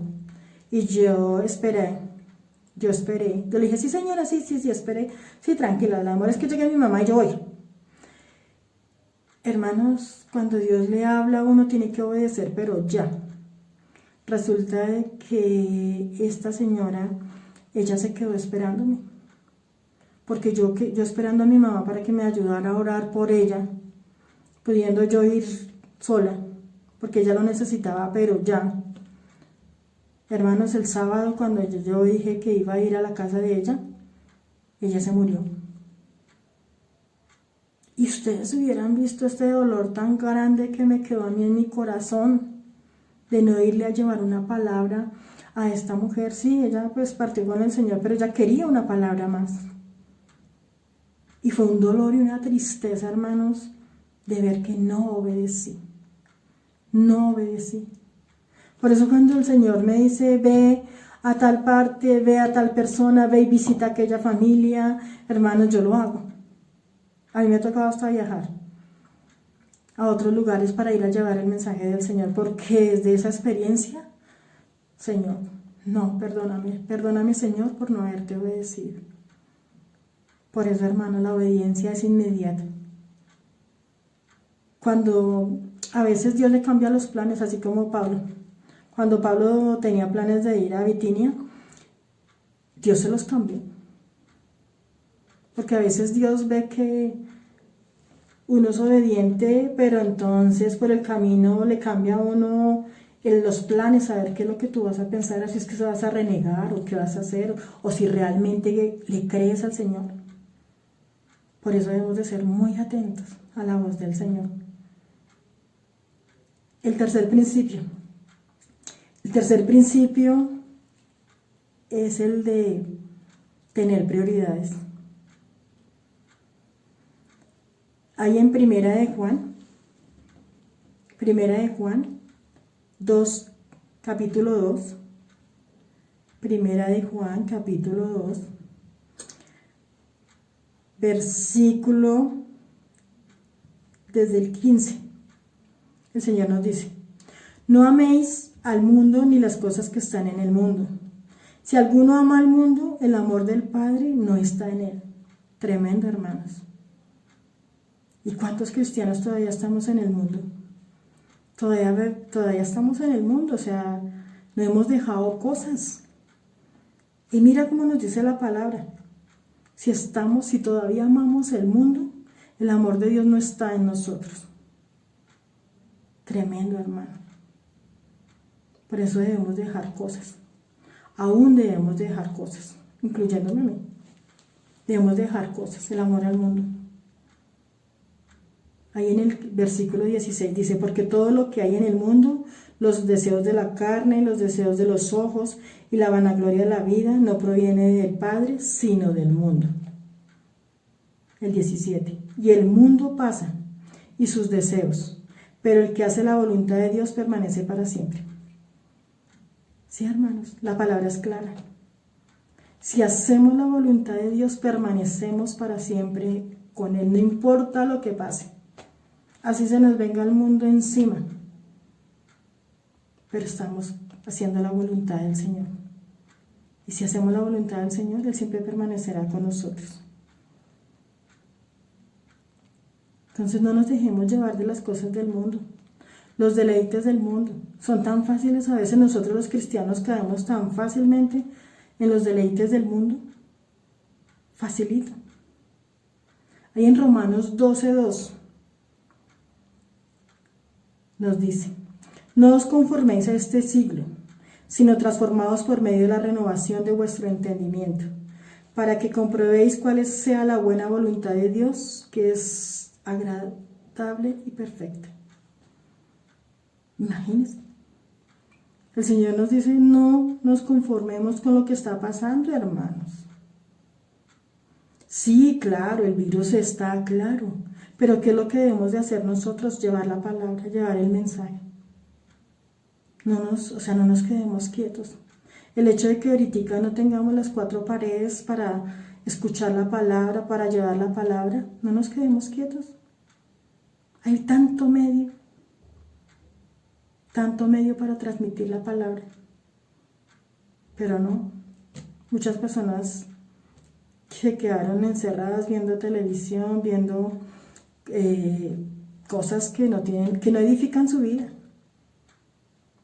y yo esperé. Yo le dije, sí señora, sí, esperé. Sí, tranquila, el amor es que llegue mi mamá y yo voy. Hermanos, cuando Dios le habla, uno tiene que obedecer, pero ya. Resulta que esta señora, ella se quedó esperándome. Porque yo esperando a mi mamá para que me ayudara a orar por ella, pudiendo yo ir sola, porque ella lo necesitaba, pero ya. Hermanos, el sábado cuando yo dije que iba a ir a la casa de ella se murió. Y ustedes hubieran visto este dolor tan grande que me quedó a mí en mi corazón, de no irle a llevar una palabra a esta mujer. Sí, ella pues partió con el Señor, pero ella quería una palabra más. Y fue un dolor y una tristeza, hermanos, de ver que no obedecí. Por eso cuando el Señor me dice, ve a tal parte, ve a tal persona, ve y visita a aquella familia, hermanos, yo lo hago. A mí me ha tocado hasta viajar a otros lugares para ir a llevar el mensaje del Señor, porque desde esa experiencia, Señor, no, perdóname Señor por no haberte obedecido. Por eso, hermano, la obediencia es inmediata. Cuando a veces Dios le cambia los planes, así como Pablo. Cuando Pablo tenía planes de ir a Bitinia, Dios se los cambió. Porque a veces Dios ve que uno es obediente, pero entonces por el camino le cambia a uno los planes, a ver qué es lo que tú vas a pensar, así es que vas a renegar o qué vas a hacer, o si realmente le crees al Señor. Por eso debemos de ser muy atentos a la voz del Señor. El tercer principio es el de tener prioridades. Hay en Primera de Juan 2, capítulo 2, Primera de Juan, capítulo 2, versículo desde el 15. El Señor nos dice: no améis al mundo ni las cosas que están en el mundo. Si alguno ama al mundo, el amor del Padre no está en él. Tremendo, hermanos. ¿Y cuántos cristianos todavía estamos en el mundo? Todavía estamos en el mundo, o sea, no hemos dejado cosas. Y mira cómo nos dice la palabra. Si todavía amamos el mundo, el amor de Dios no está en nosotros. Tremendo, hermano. Por eso debemos dejar cosas. Aún debemos dejar cosas, incluyéndome a mí. Debemos dejar cosas, el amor al mundo. Ahí en el versículo 16 dice: porque todo lo que hay en el mundo, los deseos de la carne, los deseos de los ojos y la vanagloria de la vida, no proviene del Padre, sino del mundo. El 17. Y el mundo pasa, y sus deseos, pero el que hace la voluntad de Dios permanece para siempre. Sí, hermanos, la palabra es clara. Si hacemos la voluntad de Dios, permanecemos para siempre con Él, no importa lo que pase. Así se nos venga el mundo encima, pero estamos haciendo la voluntad del Señor. Y si hacemos la voluntad del Señor, Él siempre permanecerá con nosotros. Entonces no nos dejemos llevar de las cosas del mundo. Los deleites del mundo son tan fáciles. A veces nosotros los cristianos caemos tan fácilmente en los deleites del mundo. Facilito. Ahí en Romanos 12:2 nos dice: no os conforméis a este siglo, sino transformados por medio de la renovación de vuestro entendimiento, para que comprobéis cuál sea la buena voluntad de Dios, que es agradable y perfecta. Imagínense. El Señor nos dice: no nos conformemos con lo que está pasando, hermanos. Sí, claro, el virus está claro, pero ¿qué es lo que debemos de hacer nosotros? Llevar la palabra, llevar el mensaje. No nos quedemos quietos. El hecho de que ahorita no tengamos las cuatro paredes para escuchar la palabra, para llevar la palabra, no nos quedemos quietos. Hay tanto medio para transmitir la palabra. Pero no, muchas personas se quedaron encerradas viendo televisión, viendo cosas que no edifican su vida.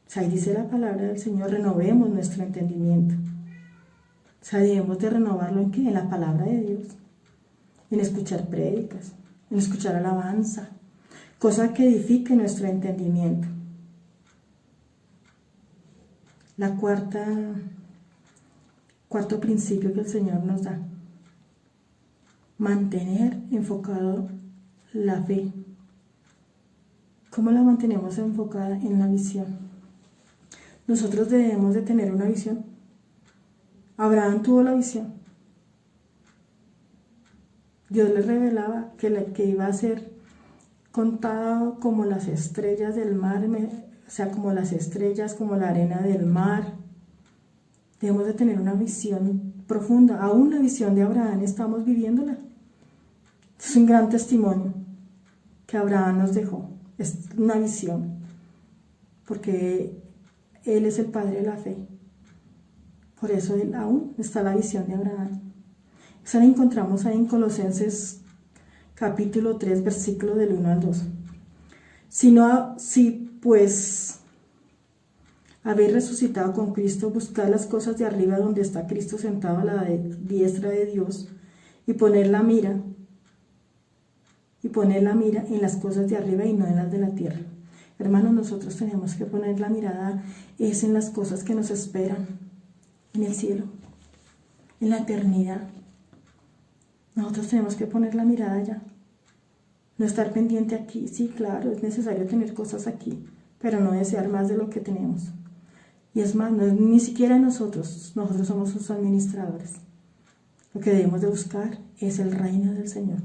O sea, ahí dice la palabra del Señor: renovemos nuestro entendimiento. O sea, debemos de renovarlo ¿en qué? En la palabra de Dios, en escuchar prédicas, en escuchar alabanza, cosa que edifique nuestro entendimiento. La cuarto principio que el Señor nos da: mantener enfocado la fe. ¿Cómo la mantenemos enfocada? En la visión. Nosotros debemos de tener una visión. Abraham tuvo la visión. Dios le revelaba que iba a ser contado como las estrellas del mar, o sea, como las estrellas, como la arena del mar. Debemos de tener una visión profunda. Aún la visión de Abraham estamos viviéndola. Es un gran testimonio que Abraham nos dejó. Es una visión, porque Él es el padre de la fe. Por eso aún está la visión de Abraham. Esa la encontramos ahí en Colosenses capítulo 3, versículo del 1 al 2. Si pues habéis resucitado con Cristo, buscad las cosas de arriba donde está Cristo sentado a la diestra de Dios, y poner la mira en las cosas de arriba y no en las de la tierra. Hermanos, nosotros tenemos que poner la mirada en las cosas que nos esperan, en el cielo, en la eternidad. Nosotros tenemos que poner la mirada allá, no estar pendiente aquí. Sí, claro, es necesario tener cosas aquí, pero no desear más de lo que tenemos. Y es más, ni siquiera nosotros somos sus administradores. Lo que debemos de buscar es el reino del Señor.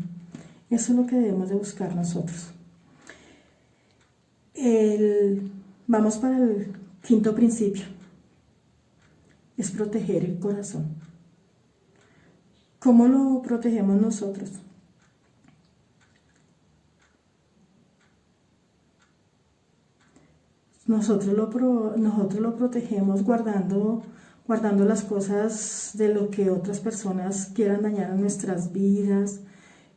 Eso es lo que debemos de buscar nosotros. Vamos para el quinto principio. Es proteger el corazón. ¿Cómo lo protegemos nosotros? nosotros lo protegemos guardando las cosas de lo que otras personas quieran dañar a nuestras vidas,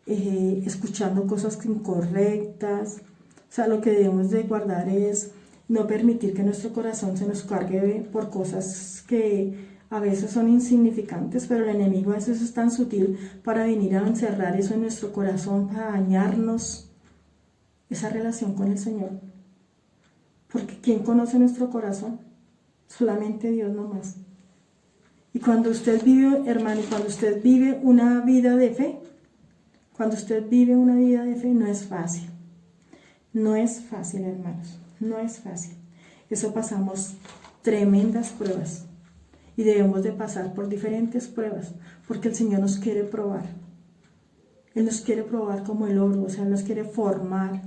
escuchando cosas incorrectas. O sea, lo que debemos de guardar es no permitir que nuestro corazón se nos cargue por cosas que a veces son insignificantes, pero el enemigo a veces es tan sutil para venir a encerrar eso en nuestro corazón, para dañarnos esa relación con el Señor. Porque ¿quién conoce nuestro corazón? Solamente Dios nomás. Y cuando usted vive, hermano, cuando usted vive una vida de fe, no es fácil. No es fácil, hermanos, no es fácil. Eso pasamos tremendas pruebas y debemos de pasar por diferentes pruebas porque el Señor nos quiere probar. Él nos quiere probar como el oro, o sea, Él nos quiere formar.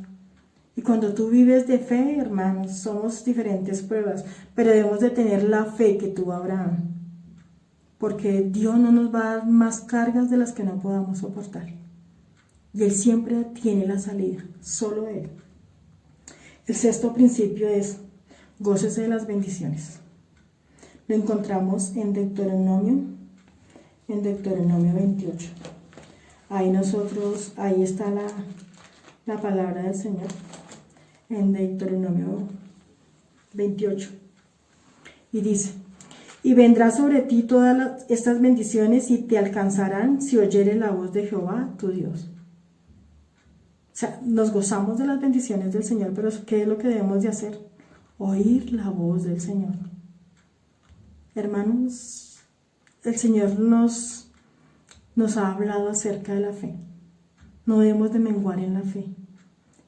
Y cuando tú vives de fe, hermanos, somos diferentes pruebas, pero debemos de tener la fe que tuvo Abraham, porque Dios no nos va a dar más cargas de las que no podamos soportar. Y Él siempre tiene la salida, solo Él. El sexto principio es, gócese de las bendiciones. Lo encontramos en Deuteronomio 28. Ahí está la palabra del Señor, en Deuteronomio 28. Y dice, y vendrá sobre ti todas estas bendiciones y te alcanzarán si oyeres la voz de Jehová, tu Dios. O sea, nos gozamos de las bendiciones del Señor, pero ¿qué es lo que debemos de hacer? Oír la voz del Señor. Hermanos, el Señor nos ha hablado acerca de la fe. No debemos de menguar en la fe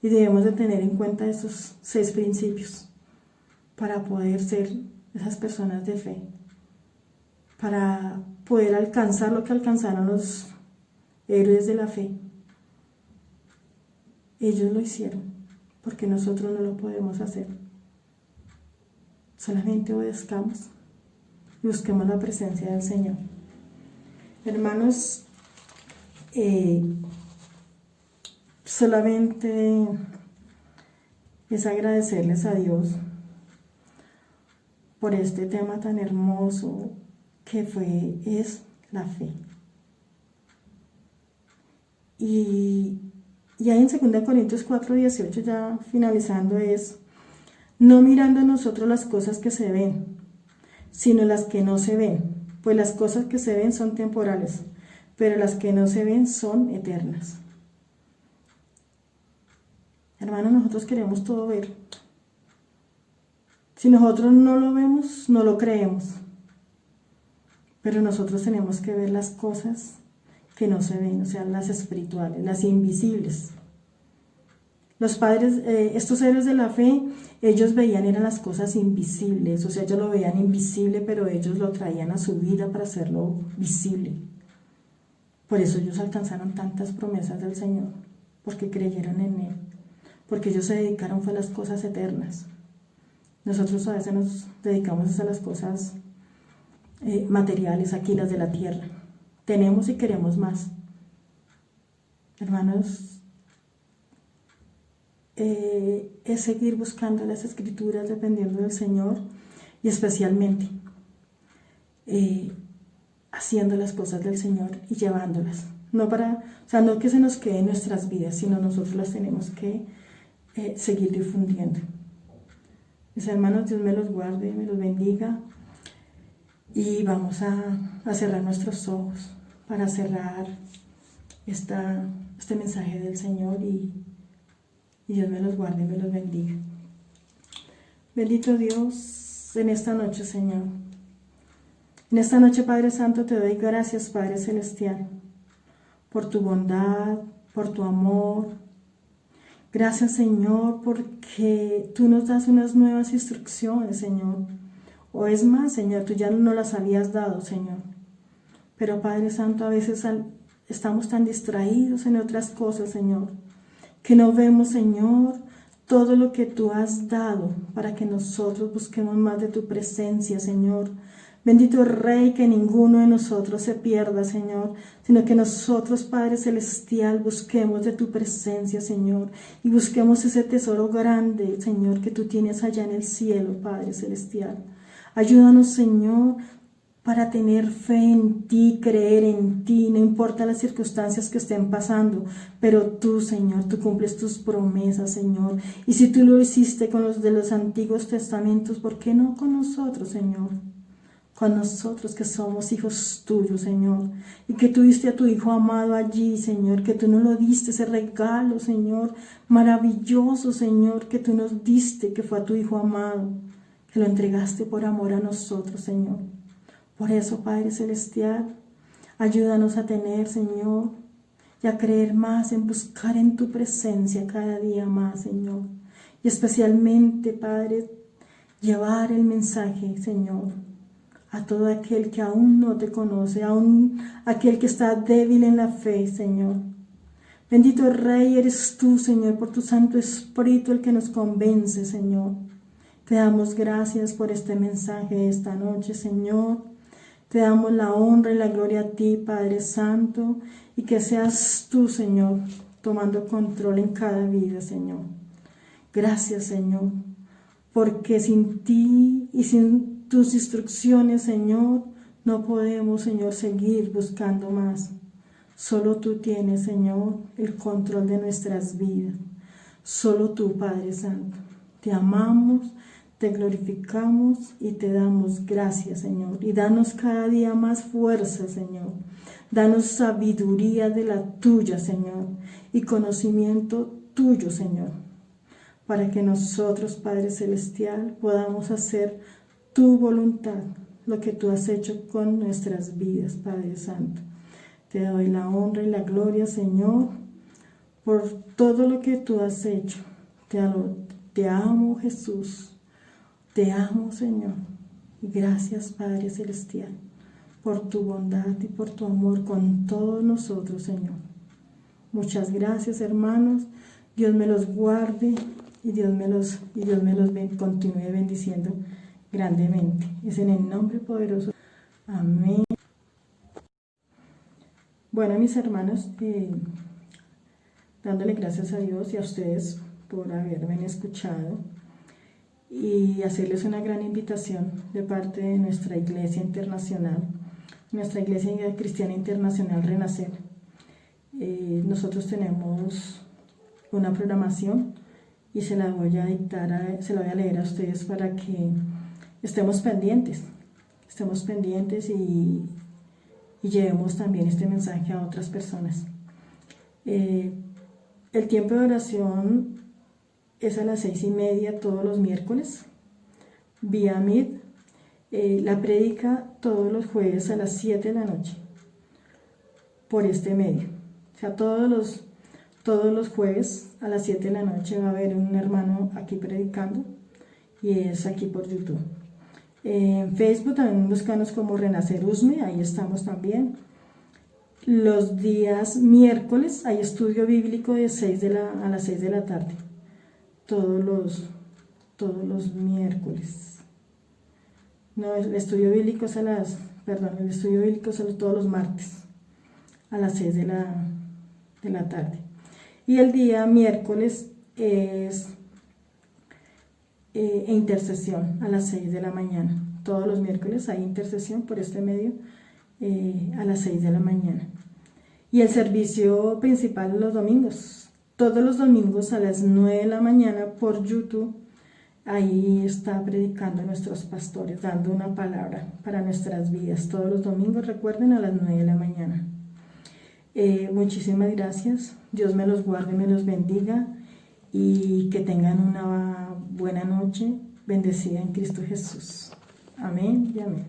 y debemos de tener en cuenta esos 6 principios para poder ser esas personas de fe, para poder alcanzar lo que alcanzaron los héroes de la fe. Ellos lo hicieron, porque nosotros no lo podemos hacer. Solamente obedezcamos y busquemos la presencia del Señor. Hermanos, solamente es agradecerles a Dios por este tema tan hermoso que es la fe. Y ahí en 2 Corintios 4:18, ya finalizando, es no mirando a nosotros las cosas que se ven, sino las que no se ven, pues las cosas que se ven son temporales, pero las que no se ven son eternas. Hermanos, nosotros queremos todo ver. Si nosotros no lo vemos, no lo creemos. Pero nosotros tenemos que ver las cosas que no se ven, o sea, las espirituales, las invisibles. Los padres, estos héroes de la fe, ellos veían eran las cosas invisibles, o sea, ellos lo veían invisible, pero ellos lo traían a su vida para hacerlo visible. Por eso ellos alcanzaron tantas promesas del Señor, porque creyeron en Él, porque ellos se dedicaron fue a las cosas eternas. Nosotros a veces nos dedicamos a las cosas materiales, aquí las de la tierra. Tenemos y queremos más. Hermanos, es seguir buscando las escrituras dependiendo del Señor y especialmente haciendo las cosas del Señor y llevándolas. No que se nos quede en nuestras vidas, sino nosotros las tenemos que seguir difundiendo. Mis hermanos, Dios me los guarde, me los bendiga. Y vamos a cerrar nuestros ojos para cerrar este mensaje del Señor y Dios me los guarde y me los bendiga. Bendito Dios, en esta noche, Señor. En esta noche, Padre Santo, te doy gracias, Padre Celestial, por tu bondad, por tu amor. Gracias, Señor, porque tú nos das unas nuevas instrucciones, Señor. O es más, Señor, tú ya no las habías dado, Señor. Pero, Padre Santo, a veces estamos tan distraídos en otras cosas, Señor, que no vemos, Señor, todo lo que tú has dado para que nosotros busquemos más de tu presencia, Señor, Bendito Rey, que ninguno de nosotros se pierda, Señor, sino que nosotros, Padre Celestial, busquemos de tu presencia, Señor, y busquemos ese tesoro grande, Señor, que tú tienes allá en el cielo, Padre Celestial. Ayúdanos, Señor, para tener fe en ti, creer en ti, no importa las circunstancias que estén pasando, pero tú, Señor, tú cumples tus promesas, Señor. Y si tú lo hiciste con los de los antiguos testamentos, ¿por qué no con nosotros, Señor? Con nosotros que somos hijos tuyos, Señor, y que tú diste a tu Hijo amado allí, Señor, que tú nos lo diste, ese regalo, Señor, maravilloso, Señor, que tú nos diste, que fue a tu Hijo amado, que lo entregaste por amor a nosotros, Señor. Por eso, Padre Celestial, ayúdanos a tener, Señor, y a creer más, en buscar en tu presencia cada día más, Señor, y especialmente, Padre, llevar el mensaje, Señor, a todo aquel que aún no te conoce, aún aquel que está débil en la fe, Señor. Bendito Rey eres tú, Señor, por tu Santo Espíritu, el que nos convence, Señor. Te damos gracias por este mensaje esta noche, Señor. Te damos la honra y la gloria a ti, Padre Santo, y que seas tú, Señor, tomando control en cada vida, Señor. Gracias, Señor, porque sin ti y sin tus instrucciones, Señor, no podemos, Señor, seguir buscando más. Solo tú tienes, Señor, el control de nuestras vidas. Solo tú, Padre Santo. Te amamos, te glorificamos y te damos gracias, Señor. Y danos cada día más fuerza, Señor. Danos sabiduría de la tuya, Señor, y conocimiento tuyo, Señor, para que nosotros, Padre Celestial, podamos hacer tu voluntad, lo que tú has hecho con nuestras vidas, Padre Santo. Te doy la honra y la gloria, Señor, por todo lo que tú has hecho. Te amo, Jesús. Te amo, Señor. Y gracias, Padre Celestial, por tu bondad y por tu amor con todos nosotros, Señor. Muchas gracias, hermanos. Dios me los guarde y Dios me los continúe bendiciendo grandemente. Es en el nombre poderoso. Amén. Bueno, mis hermanos, dándole gracias a Dios y a ustedes por haberme escuchado y hacerles una gran invitación de parte de nuestra Iglesia Internacional, nuestra Iglesia Cristiana Internacional Renacer. Nosotros tenemos una programación y se la voy a leer a ustedes para que estemos pendientes y llevemos también este mensaje a otras personas. El tiempo de oración es a las 6:30 todos los miércoles, vía Meet. La prédica todos los jueves a las 7 de la noche, por este medio. O sea, todos los jueves a las 7 de la noche va a haber un hermano aquí predicando, y es aquí por YouTube. En Facebook también búscanos como Renacer Usme, ahí estamos también. Los días miércoles hay estudio bíblico de a las 6 de la tarde. Todos los miércoles. No, el estudio bíblico es todos los martes a las 6 de la tarde. Y el día miércoles es intercesión a las 6 de la mañana. Todos los miércoles hay intercesión por este medio a las 6 de la mañana. Y el servicio principal los domingos. Todos los domingos a las 9 de la mañana por YouTube. Ahí está predicando nuestros pastores, dando una palabra para nuestras vidas. Todos los domingos, recuerden, a las 9 de la mañana. Muchísimas gracias. Dios me los guarde, me los bendiga. Y que tengan una buena noche, bendecida en Cristo Jesús. Amén y amén.